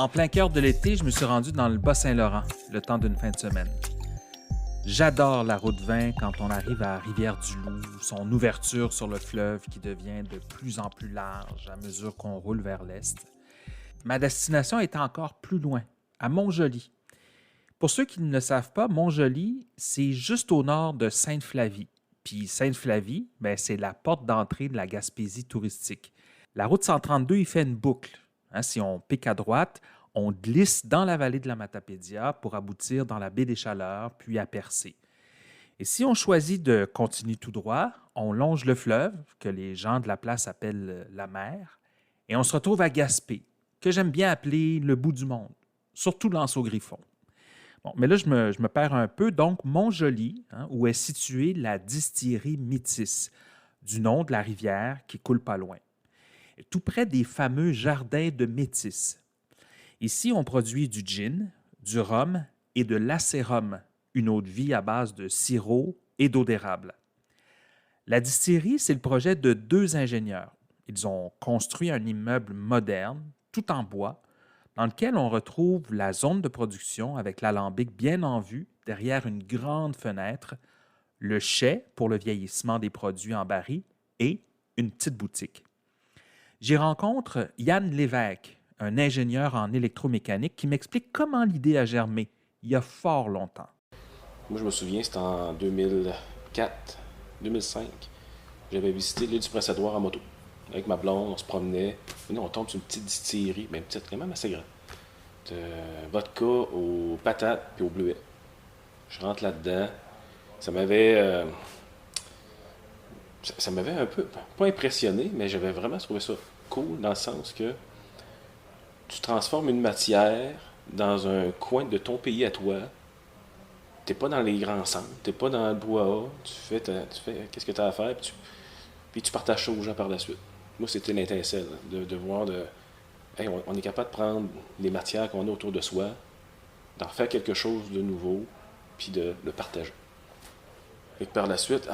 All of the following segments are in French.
En plein cœur de l'été, je me suis rendu dans le Bas-Saint-Laurent, le temps d'une fin de semaine. J'adore la route 20 quand on arrive à Rivière-du-Loup, son ouverture sur le fleuve qui devient de plus en plus large à mesure qu'on roule vers l'est. Ma destination est encore plus loin, à Montjoly. Pour ceux qui ne le savent pas, Montjoly, c'est juste au nord de Sainte-Flavie. Puis Sainte-Flavie, c'est la porte d'entrée de la Gaspésie touristique. La route 132 y fait une boucle. Si on pique à droite, on glisse dans la vallée de la Matapédia pour aboutir dans la baie des Chaleurs, puis à Percé. Et si on choisit de continuer tout droit, on longe le fleuve, que les gens de la place appellent la mer, et on se retrouve à Gaspé, que j'aime bien appeler le bout du monde, surtout l'Anse-au-Griffon. Bon, mais là, je me perds un peu. Donc, Montjoly, où est située la distillerie Métis, du nom de la rivière qui coule pas loin, tout près des fameux jardins de Métis. Ici, on produit du gin, du rhum et de l'acérum, une eau-de-vie à base de sirop et d'eau d'érable. La distillerie, c'est le projet de 2 ingénieurs. Ils ont construit un immeuble moderne, tout en bois, dans lequel on retrouve la zone de production avec l'alambic bien en vue derrière une grande fenêtre, le chai pour le vieillissement des produits en baril et une petite boutique. J'y rencontre Yann Lévesque, un ingénieur en électromécanique qui m'explique comment l'idée a germé il y a fort longtemps. Moi, je me souviens, c'était en 2004, 2005. J'avais visité l'île du Prince-Édouard en moto. Avec ma blonde, on se promenait. Et là, on tombe sur une petite distillerie, mais petite, quand même assez grande. De vodka aux patates puis aux bleuets. Je rentre là-dedans. Ça m'avait un peu, pas impressionné, mais j'avais vraiment trouvé ça cool dans le sens que tu transformes une matière dans un coin de ton pays à toi. T'es pas dans les grands centres, t'es pas dans le brouhaha, tu fais qu'est-ce que tu as à faire, puis tu partages ça aux gens par la suite. Moi, c'était l'étincelle de voir hey, on est capable de prendre les matières qu'on a autour de soi, d'en faire quelque chose de nouveau, puis de le partager. Et par la suite,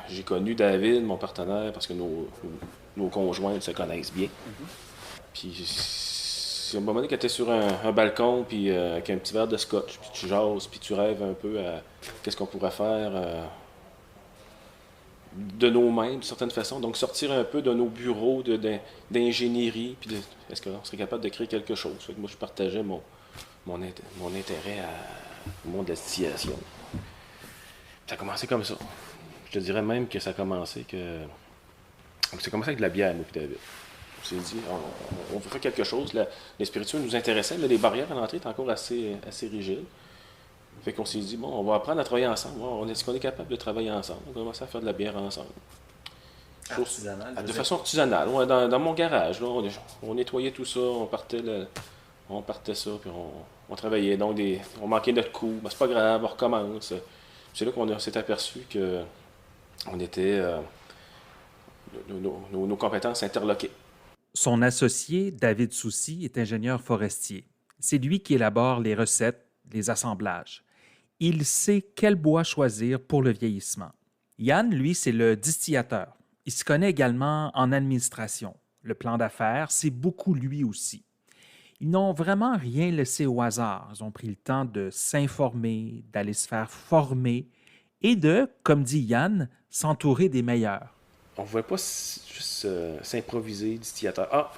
j'ai connu David, mon partenaire, parce que nos conjoints se connaissent bien. Puis, c'est un moment donné, quand tu es sur un balcon, puis avec un petit verre de scotch, puis tu jases, puis tu rêves un peu à qu'est-ce qu'on pourrait faire de nos mains, d'une certaine façon. Donc, sortir un peu de nos bureaux d'ingénierie, puis est-ce qu'on serait capable de créer quelque chose? Fait que moi, je partageais mon intérêt au monde de la distillation. Ça a commencé comme ça. Je te dirais même que ça a commencé avec de la bière, moi, puis David. On s'est dit, on veut faire quelque chose. Les spiritueux nous intéressaient, mais les barrières à l'entrée étaient encore assez rigides. Fait qu'on s'est dit, bon, on va apprendre à travailler ensemble. Est-ce qu'on est capable de travailler ensemble? On a commencé à faire de la bière ensemble. Artisanal? De façon artisanale. Ouais, dans mon garage, là, on nettoyait tout ça, on partait ça, puis on travaillait. Donc, on manquait notre coup. Ben, c'est pas grave, on recommence. C'est là qu'on s'est aperçu que on était... nos compétences interloquées. Son associé, David Soucy, est ingénieur forestier. C'est lui qui élabore les recettes, les assemblages. Il sait quel bois choisir pour le vieillissement. Yann, lui, c'est le distillateur. Il se connaît également en administration. Le plan d'affaires, c'est beaucoup lui aussi. Ils n'ont vraiment rien laissé au hasard. Ils ont pris le temps de s'informer, d'aller se faire former et de, comme dit Yann, s'entourer des meilleurs. On ne pouvait pas juste s'improviser distillateur.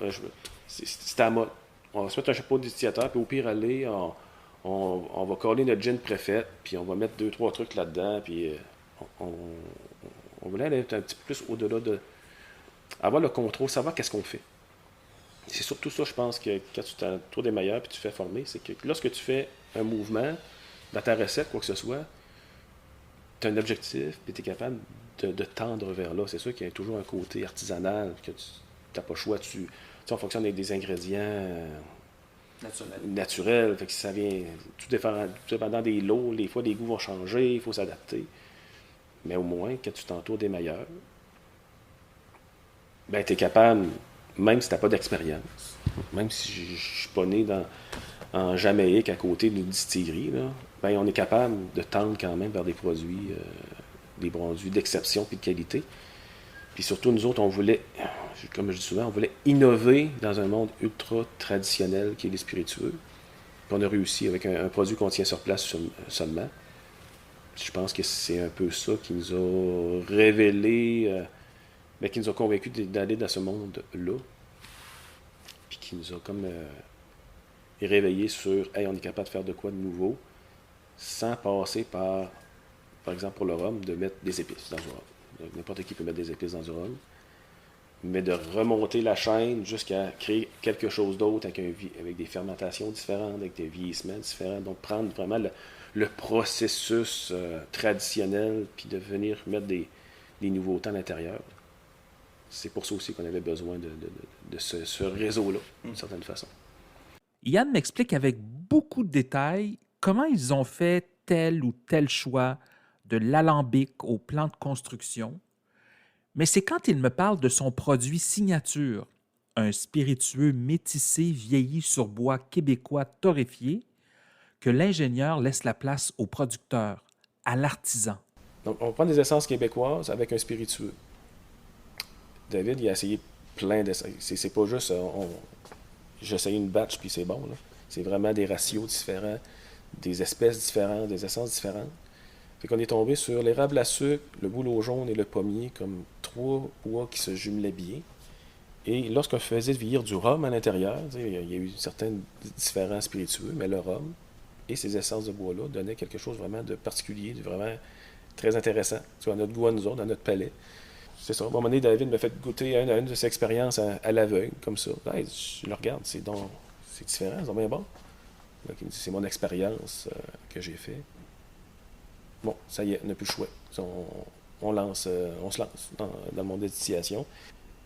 C'est à la mode. On va se mettre un chapeau de distillateur, puis au pire, aller, on va coller notre gin préfète, puis on va mettre 2-3 trucs là-dedans, puis on voulait aller un petit peu plus au-delà de... avoir le contrôle, savoir qu'est-ce qu'on fait. C'est surtout ça, je pense, que quand tu t'entoures des meilleurs, puis tu fais former, c'est que lorsque tu fais un mouvement, dans ta recette, quoi que ce soit, tu as un objectif, puis tu es capable de tendre vers là. C'est sûr qu'il y a toujours un côté artisanal, que tu n'as pas le choix. On fonctionne avec des ingrédients naturels. Fait que ça vient tout dépendant des lots. Des fois, les goûts vont changer, il faut s'adapter. Mais au moins, quand tu t'entoures des meilleurs, ben, tu es capable, même si tu n'as pas d'expérience, même si je ne suis pas né en Jamaïque à côté d'une distillerie, là, ben, on est capable de tendre quand même vers des produits d'exception et de qualité. Puis surtout, nous autres, on voulait, comme je dis souvent, on voulait innover dans un monde ultra traditionnel qui est les spiritueux. Puis on a réussi avec un produit qu'on tient sur place seulement. Je pense que c'est un peu ça qui nous a révélé, mais qui nous a convaincus d'aller dans ce monde-là. Puis qui nous a comme réveillés sur, hey, on est capable de faire de quoi de nouveau, sans passer par exemple pour le rhum, de mettre des épices dans du rhum. N'importe qui peut mettre des épices dans du rhum, mais de remonter la chaîne jusqu'à créer quelque chose d'autre avec des fermentations différentes, avec des vieillissements différents. Donc prendre vraiment le processus traditionnel, puis de venir mettre des nouveautés à l'intérieur. C'est pour ça aussi qu'on avait besoin de ce réseau-là, d'une certaine façon. Yann m'explique avec beaucoup de détails comment ils ont fait tel ou tel choix, de l'alambic au plan de construction. Mais c'est quand il me parle de son produit signature, un spiritueux métissé vieilli sur bois québécois torréfié, que l'ingénieur laisse la place au producteur, à l'artisan. Donc, on prend des essences québécoises avec un spiritueux. David, il a essayé plein d'essences. C'est pas juste j'ai essayé une batch puis c'est bon. Là. C'est vraiment des ratios différents, des espèces différentes, des essences différentes. Fait qu'on est tombé sur l'érable à sucre, le bouleau jaune et le pommier comme 3 bois qui se jumelaient bien. Et lorsqu'on faisait vieillir du rhum à l'intérieur, il y a eu certains différents spiritueux, mais le rhum et ces essences de bois-là donnaient quelque chose vraiment de particulier, de vraiment très intéressant. Tu vois, à notre goût, à nous autres, dans notre palais. C'est ça. À un moment donné, David m'a fait goûter à une de ses expériences à l'aveugle, comme ça. Hey, je le regarde, c'est différent, c'est bien bon. Donc, il me dit, c'est mon expérience que j'ai fait. Bon, ça y est, on n'a plus le choix. On se lance dans le monde de distillation.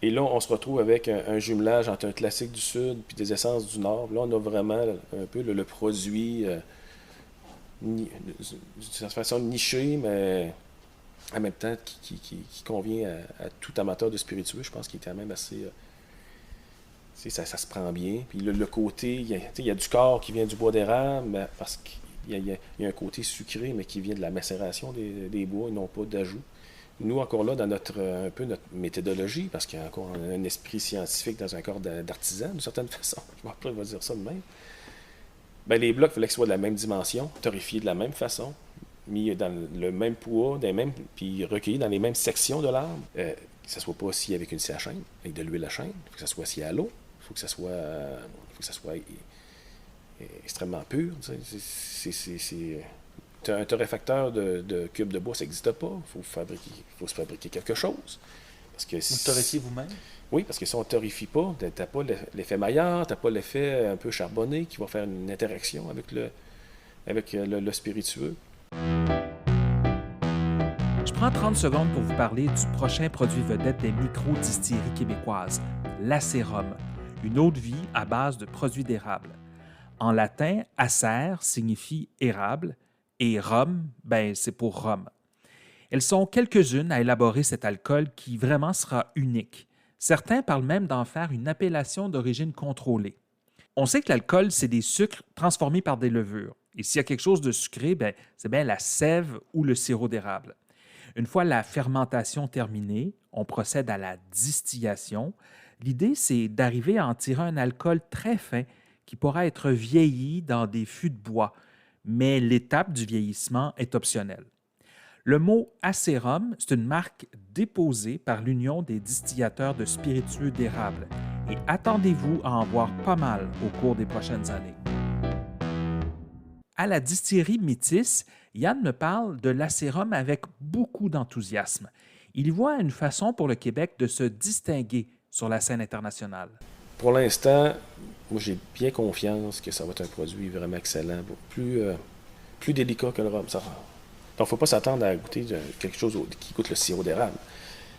Et là, on se retrouve avec un jumelage entre un classique du Sud puis des essences du Nord. Là, on a vraiment un peu le produit d'une façon nichée, mais en même temps qui convient à tout amateur de spiritueux. Je pense qu'il est quand même assez... ça se prend bien. Puis le côté, il y a du corps qui vient du bois d'érable, parce qu'il y a un côté sucré, mais qui vient de la macération des bois, et non pas d'ajout. Nous, encore là, dans notre méthodologie, parce qu'il y a encore un esprit scientifique dans un corps d'artisan, d'une certaine façon, je vais dire ça de même, ben, les blocs, il fallait qu'ils soient de la même dimension, torréfiés de la même façon, mis dans le même poids, puis recueillis dans les mêmes sections de l'arbre, que ça ne soit pas scié avec une scie à chaîne, avec de l'huile à chaîne, il faut que ça soit scié à l'eau, il faut que ça soit extrêmement pur. Un torréfacteur de cubes de bois, ça n'existe pas. Il faut se fabriquer quelque chose. Parce que vous torréfiez vous-même? Oui, parce que si on ne torréfie pas, tu n'as pas l'effet Maillard, tu n'as pas l'effet un peu charbonné qui va faire une interaction avec le spiritueux. Je prends 30 secondes pour vous parler du prochain produit vedette des micro-distilleries québécoises, l'acérum, une eau de vie à base de produits d'érable. En latin, acer signifie érable, et rhum, c'est pour rhum. Elles sont quelques-unes à élaborer cet alcool qui vraiment sera unique. Certains parlent même d'en faire une appellation d'origine contrôlée. On sait que l'alcool, c'est des sucres transformés par des levures. Et s'il y a quelque chose de sucré, c'est bien la sève ou le sirop d'érable. Une fois la fermentation terminée, on procède à la distillation. L'idée, c'est d'arriver à en tirer un alcool très fin qui pourra être vieilli dans des fûts de bois, mais l'étape du vieillissement est optionnelle. Le mot acérum, c'est une marque déposée par l'Union des distillateurs de spiritueux d'érable et attendez-vous à en voir pas mal au cours des prochaines années. À la distillerie Métis, Yann me parle de l'acérum avec beaucoup d'enthousiasme. Il y voit une façon pour le Québec de se distinguer sur la scène internationale. Pour l'instant, moi j'ai bien confiance que ça va être un produit vraiment excellent, plus délicat que le rhum. Donc il ne faut pas s'attendre à goûter quelque chose qui goûte le sirop d'érable.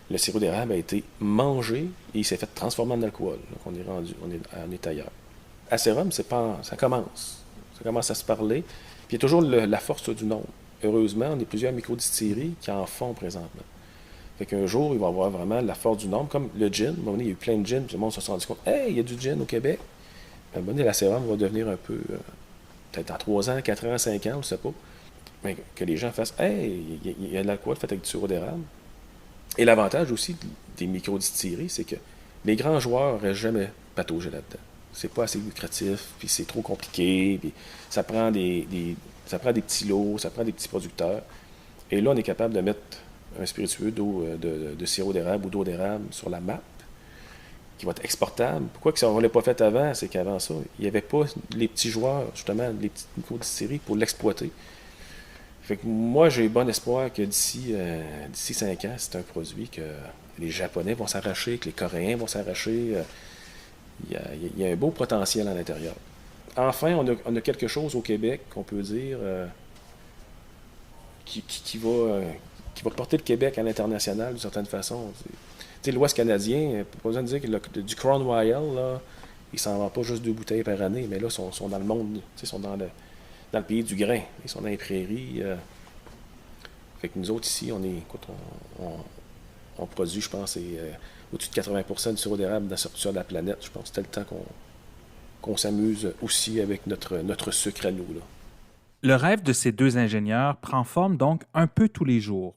Le sirop d'érable a été mangé et il s'est fait transformer en alcool. Donc on est ailleurs. Acérum, ça commence. Ça commence à se parler. Puis il y a toujours la force du nombre. Heureusement, on est plusieurs micro-distilleries qui en font présentement. Fait qu'un jour, il va y avoir vraiment la force du nombre, comme le gin. À un moment donné, il y a eu plein de gin, puis le monde se sont rendu compte, hey, il y a du gin au Québec. À un moment donné, l'acérum va devenir un peu, peut-être dans 3 ans, 4 ans, 5 ans, je ne sais pas. Mais que les gens fassent, hey, il y a de l'alcool fait avec du sirop d'érable. Et l'avantage aussi des micro-distilleries, c'est que les grands joueurs n'auraient jamais pataugé là-dedans. C'est pas assez lucratif, puis c'est trop compliqué, puis ça prend ça prend des petits lots, ça prend des petits producteurs. Et là, on est capable de mettre un spiritueux de sirop d'érable ou d'eau d'érable sur la map, qui va être exportable. Pourquoi que ça, on ne l'a pas fait avant? C'est qu'avant ça, il n'y avait pas les petits joueurs, justement, les petites micro-distilleries pour l'exploiter. Fait que moi, j'ai bon espoir que d'ici 5 ans, c'est un produit que les Japonais vont s'arracher, que les Coréens vont s'arracher. Il y a un beau potentiel à l'intérieur. Enfin, on a quelque chose au Québec qu'on peut dire qui va porter le Québec à l'international d'une certaine façon. L'Ouest canadien, pas besoin de dire que du Crown Royal, là, ils s'en vendent pas juste 2 bouteilles par année, mais là, ils sont dans le monde, ils sont dans le pays du grain. Ils sont dans les prairies. Fait que nous autres, ici, on produit, je pense, au-dessus de 80% du sirop d'érable sur la planète. Je pense que c'était le temps qu'on s'amuse aussi avec notre sucre à nous, là. Le rêve de ces deux ingénieurs prend forme donc un peu tous les jours.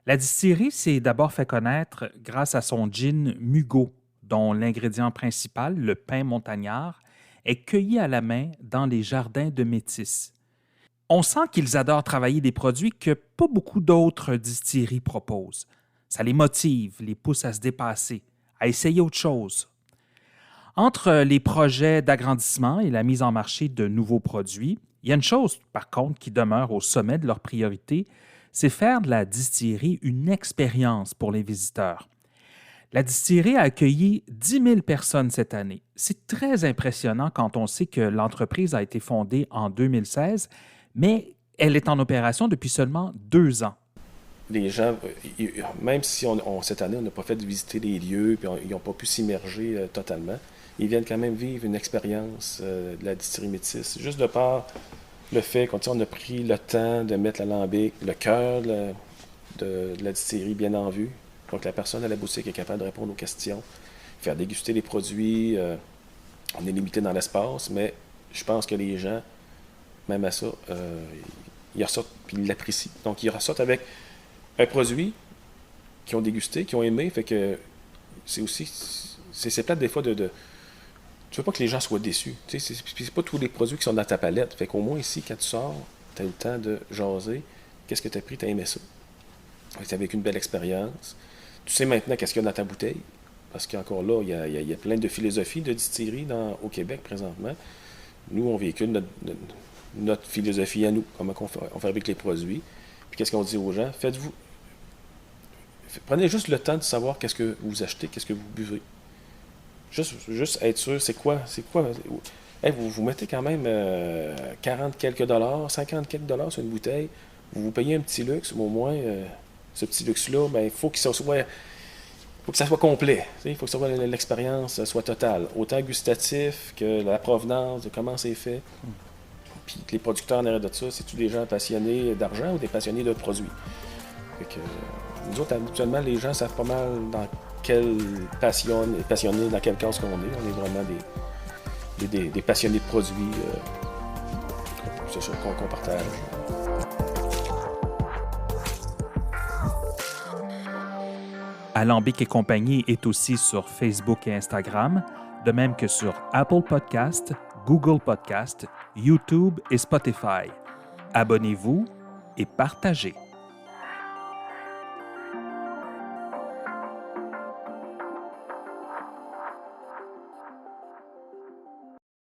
La distillerie s'est d'abord fait connaître grâce à son gin Mugo, dont l'ingrédient principal, le pain montagnard, est cueilli à la main dans les jardins de Métis. On sent qu'ils adorent travailler des produits que pas beaucoup d'autres distilleries proposent. Ça les motive, les pousse à se dépasser, à essayer autre chose. Entre les projets d'agrandissement et la mise en marché de nouveaux produits, il y a une chose, par contre, qui demeure au sommet de leurs priorités, c'est faire de la distillerie une expérience pour les visiteurs. La distillerie a accueilli 10 000 personnes cette année. C'est très impressionnant quand on sait que l'entreprise a été fondée en 2016, mais elle est en opération depuis seulement 2 ans. Les gens, même si cette année, on n'a pas fait visiter les lieux, puis ils n'ont pas pu s'immerger totalement, ils viennent quand même vivre une expérience de la distillerie Métis. Juste de par le fait qu'on a pris le temps de mettre l'alambic, le cœur de la distillerie bien en vue. Donc la personne à la boutique est capable de répondre aux questions, faire déguster les produits. On est limité dans l'espace, mais je pense que les gens, même à ça, ils ressortent puis ils l'apprécient. Donc ils ressortent avec un produit qu'ils ont dégusté, qu'ils ont aimé. Fait que c'est aussi. C'est plate des fois de tu veux pas que les gens soient déçus. C'est pas tous les produits qui sont dans ta palette. Fait qu'au moins ici, quand tu sors, tu as le temps de jaser. Qu'est-ce que tu as pris, tu as aimé ça. Tu as vécu une belle expérience. Tu sais maintenant qu'est-ce qu'il y a dans ta bouteille. Parce qu'encore là, il y a plein de philosophies de distillerie au Québec présentement. Nous, on véhicule notre philosophie à nous, comment on fabrique les produits. Puis qu'est-ce qu'on dit aux gens? Prenez juste le temps de savoir qu'est-ce que vous achetez, qu'est-ce que vous buvez. Juste être sûr, c'est quoi? Hey, vous mettez quand même 40 quelques dollars, 50 quelques dollars sur une bouteille, vous payez un petit luxe, mais au moins, ce petit luxe-là, il faut que ça soit complet. Il faut que l'expérience soit totale. Autant gustatif que la provenance, de comment c'est fait. Puis que les producteurs en arrière de ça, c'est-tu des gens passionnés d'argent ou des passionnés de produits? Fait que, nous autres, habituellement, les gens savent pas mal dans quelle passionnés dans quel cas qu'on est. On est vraiment des passionnés de produits. C'est ça qu'on partage. Alambic et compagnie est aussi sur Facebook et Instagram, de même que sur Apple Podcast, Google Podcast, YouTube et Spotify. Abonnez-vous et partagez.